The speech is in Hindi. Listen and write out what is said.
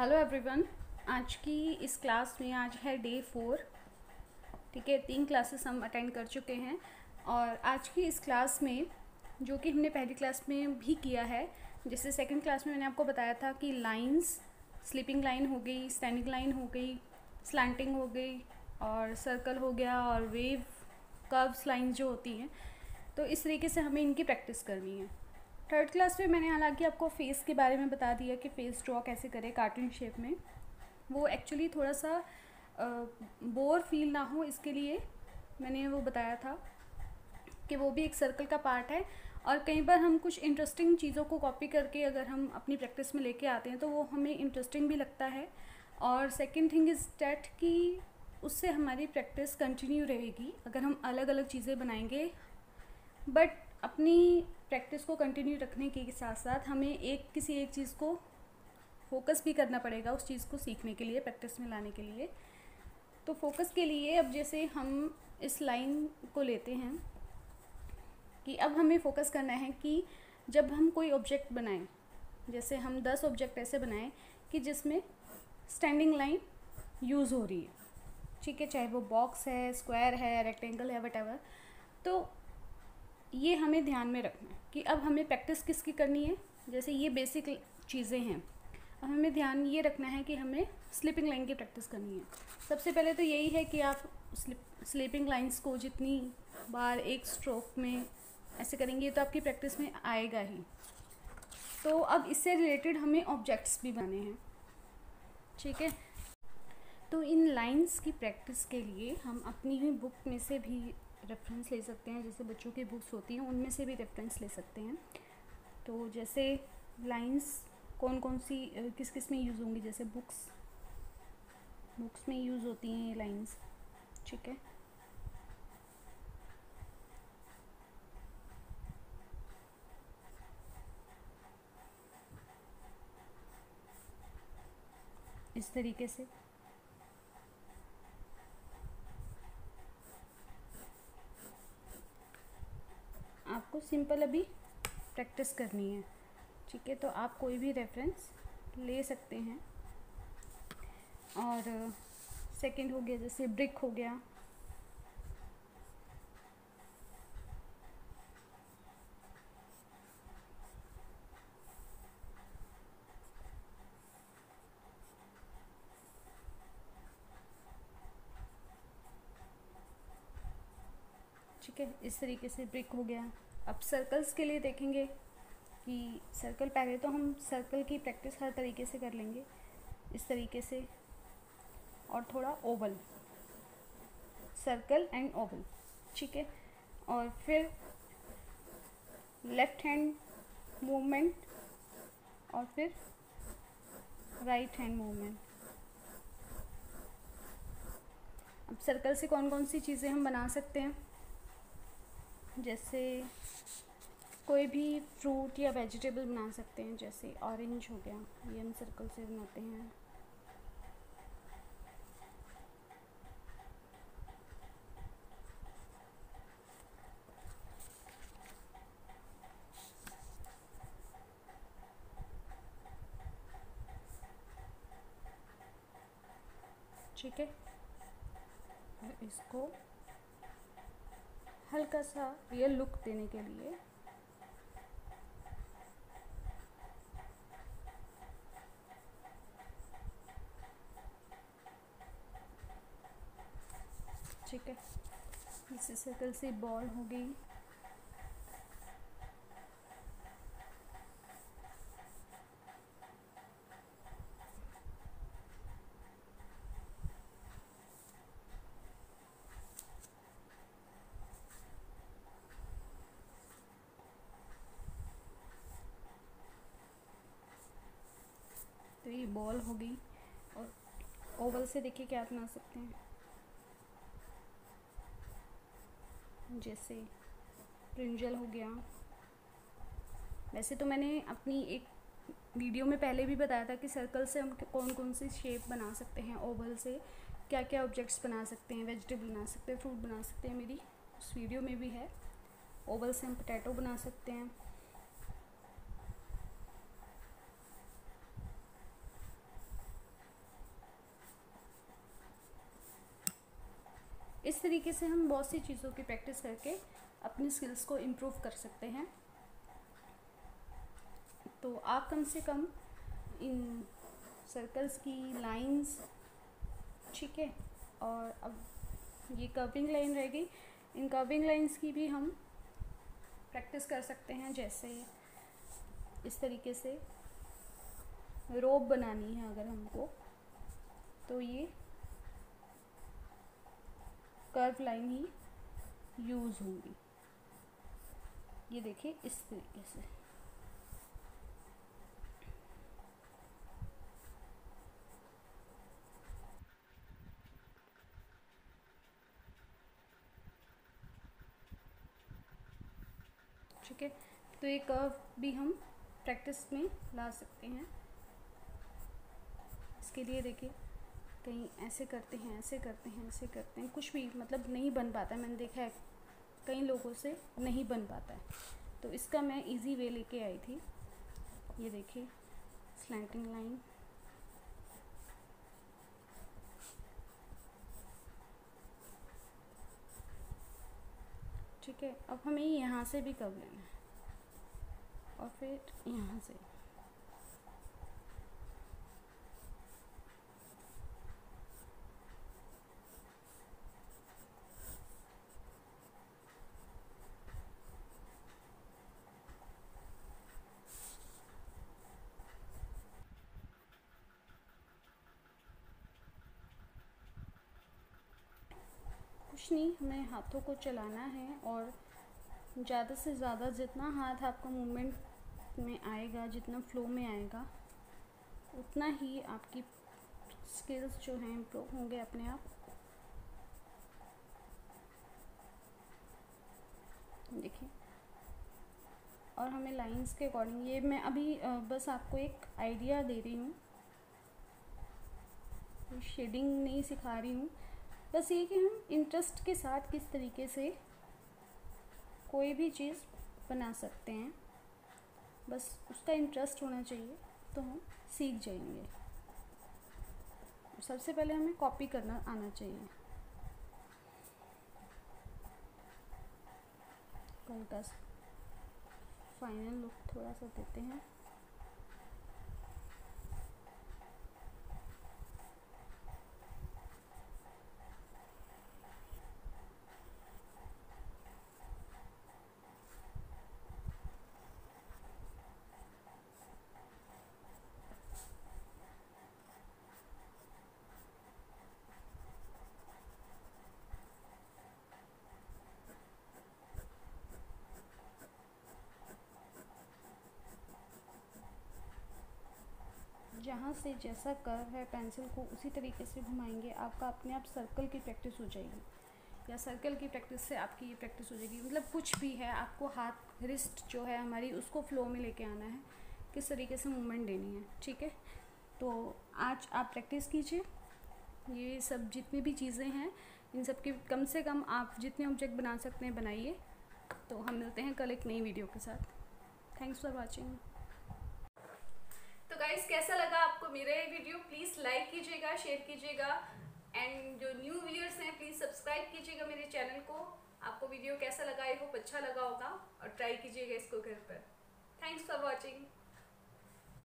Hello everyone. आज की इस क्लास में आज है डे 4। ठीक है, 3 क्लासेस हम अटेंड कर चुके हैं और आज की इस क्लास में जो कि हमने पहली क्लास में भी किया है, जैसे सेकंड क्लास में मैंने आपको बताया था कि लाइंस, स्लीपिंग लाइन हो गई, स्टैंडिंग लाइन हो गई, स्लैंटिंग हो गई और सर्कल हो गया और वेव कर्व्स लाइन जो होती हैं, तो इस तरीके से हमें इनकी प्रैक्टिस करनी है। थर्ड क्लास में मैंने हालांकि आपको फेस के बारे में बता दिया कि फेस ड्रॉ कैसे करें कार्टून शेप में। वो एक्चुअली थोड़ा सा बोर फील ना हो इसके लिए मैंने वो बताया था कि वो भी एक सर्कल का पार्ट है और कई बार हम कुछ इंटरेस्टिंग चीज़ों को कॉपी करके अगर हम अपनी प्रैक्टिस में लेके आते हैं तो वो हमें इंटरेस्टिंग भी लगता है। और सेकंड थिंग इज़ डैट कि उससे हमारी प्रैक्टिस कंटिन्यू रहेगी अगर हम अलग अलग चीज़ें बनाएंगे, बट अपनी प्रैक्टिस को कंटिन्यू रखने के साथ साथ हमें किसी एक चीज़ को फोकस भी करना पड़ेगा उस चीज़ को सीखने के लिए, प्रैक्टिस में लाने के लिए। तो फोकस के लिए अब जैसे हम इस लाइन को लेते हैं कि अब हमें फोकस करना है कि जब हम कोई ऑब्जेक्ट बनाएं, जैसे हम 10 ऑब्जेक्ट ऐसे बनाएं कि जिसमें स्टैंडिंग लाइन यूज़ हो रही है, ठीक है, चाहे वो बॉक्स है, स्क्वायर है, रेक्टेंगल है, वट तो ये हमें ध्यान में रखना है कि अब हमें प्रैक्टिस किसकी करनी है। जैसे ये बेसिक चीज़ें हैं, अब हमें ध्यान ये रखना है कि हमें स्लीपिंग लाइन की प्रैक्टिस करनी है। सबसे पहले तो यही है कि आप स्लीपिंग लाइंस को जितनी बार एक स्ट्रोक में ऐसे करेंगे तो आपकी प्रैक्टिस में आएगा ही। तो अब इससे रिलेटेड हमें ऑब्जेक्ट्स भी बनाने हैं, ठीक है। तो इन लाइंस की प्रैक्टिस के लिए हम अपनी ही बुक में से भी रेफरेंस ले सकते हैं, जैसे बच्चों की बुक्स होती हैं उनमें से भी रेफरेंस ले सकते हैं। तो जैसे लाइंस कौन कौन सी किस किस में यूज़ होंगी, जैसे बुक्स में यूज़ होती हैं ये लाइंस, ठीक है। इस तरीके से आपको सिंपल अभी प्रैक्टिस करनी है, ठीक है। तो आप कोई भी रेफरेंस ले सकते हैं। और सेकंड हो गया जैसे ब्रिक हो गया, ठीक है, इस तरीके से ब्रिक हो गया। अब सर्कल्स के लिए देखेंगे कि सर्कल, पहले तो हम सर्कल की प्रैक्टिस हर तरीके से कर लेंगे, इस तरीके से, और थोड़ा ओवल, सर्कल एंड ओवल, ठीक है। और फिर लेफ्ट हैंड मूवमेंट और फिर राइट हैंड मूवमेंट। अब सर्कल से कौन कौन सी चीज़ें हम बना सकते हैं, जैसे कोई भी फ्रूट या वेजिटेबल बना सकते हैं, जैसे ऑरेंज हो गया, ये हम सर्कल से बनाते हैं। ठीक है, और इसको हल्का सा रियल लुक देने के लिए ठीक है, इसी सर्कल से बॉल हो गई। तो ये बॉल हो गई। और ओवल से देखिए क्या बना सकते हैं, जैसे ब्रिंजल हो गया। वैसे तो मैंने अपनी एक वीडियो में पहले भी बताया था कि सर्कल से हम कौन कौन सी शेप बना सकते हैं, ओवल से क्या क्या ऑब्जेक्ट्स बना सकते हैं, वेजिटेबल बना सकते हैं, फ्रूट बना सकते हैं, मेरी उस वीडियो में भी है। ओवल से हम पोटैटो बना सकते हैं, इस तरीके से हम बहुत सी चीज़ों की प्रैक्टिस करके अपनी स्किल्स को इम्प्रूव कर सकते हैं। तो आप कम से कम इन सर्कल्स की लाइंस, ठीक है, और अब ये कर्विंग लाइन रहेगी, इन कर्विंग लाइंस की भी हम प्रैक्टिस कर सकते हैं। जैसे इस तरीके से रोप बनानी है अगर हमको, तो ये कर्व लाइन ही यूज़ होंगी। ये देखिए इस तरीके से। ठीक है, तो ये कर्व भी हम प्रैक्टिस में ला सकते हैं। इसके लिए देखिए कहीं ऐसे करते हैं, ऐसे करते हैं, ऐसे करते हैं, कुछ भी मतलब नहीं बन पाता है। मैंने देखा है कई लोगों से नहीं बन पाता है, तो इसका मैं इजी वे लेके आई थी। ये देखिए स्लैंटिंग लाइन, ठीक है। अब हमें यहाँ से भी कर्व लेना है और फिर यहाँ से। कुछ नहीं, हमें हाथों को चलाना है और ज़्यादा से ज़्यादा जितना हाथ आपका मूवमेंट में आएगा, जितना फ्लो में आएगा, उतना ही आपकी स्किल्स जो हैं इम्प्रूव होंगे अपने आप। देखिए, और हमें लाइंस के अकॉर्डिंग, ये मैं अभी बस आपको एक आइडिया दे रही हूँ, शेडिंग नहीं सिखा रही हूँ। बस ये कि हम इंटरेस्ट के साथ किस तरीके से कोई भी चीज़ बना सकते हैं, बस उसका इंटरेस्ट होना चाहिए तो हम सीख जाएंगे। सबसे पहले हमें कॉपी करना आना चाहिए। हल्का सा फाइनल लुक थोड़ा सा देते हैं। जहाँ से जैसा कर्व है पेंसिल को उसी तरीके से घुमाएंगे, आपका अपने आप सर्कल की प्रैक्टिस हो जाएगी, या सर्कल की प्रैक्टिस से आपकी ये प्रैक्टिस हो जाएगी। मतलब कुछ भी है, आपको हाथ रिस्ट जो है हमारी उसको फ्लो में लेके आना है, किस तरीके से मूवमेंट देनी है, ठीक है। तो आज आप प्रैक्टिस कीजिए, ये सब जितनी भी चीज़ें हैं इन सब की कम से कम आप जितने ऑब्जेक्ट बना सकते हैं बनाइए। तो हम मिलते हैं कल एक नई वीडियो के साथ। Thanks for watching. तो गाइस, कैसा लगा आपको मेरा ये वीडियो? प्लीज़ लाइक कीजिएगा, शेयर कीजिएगा, एंड जो न्यू व्यूअर्स हैं प्लीज़ सब्सक्राइब कीजिएगा मेरे चैनल को। आपको वीडियो कैसा लगा? आई होप अच्छा लगा होगा, और ट्राई कीजिएगा इसको घर पर। Thanks for watching.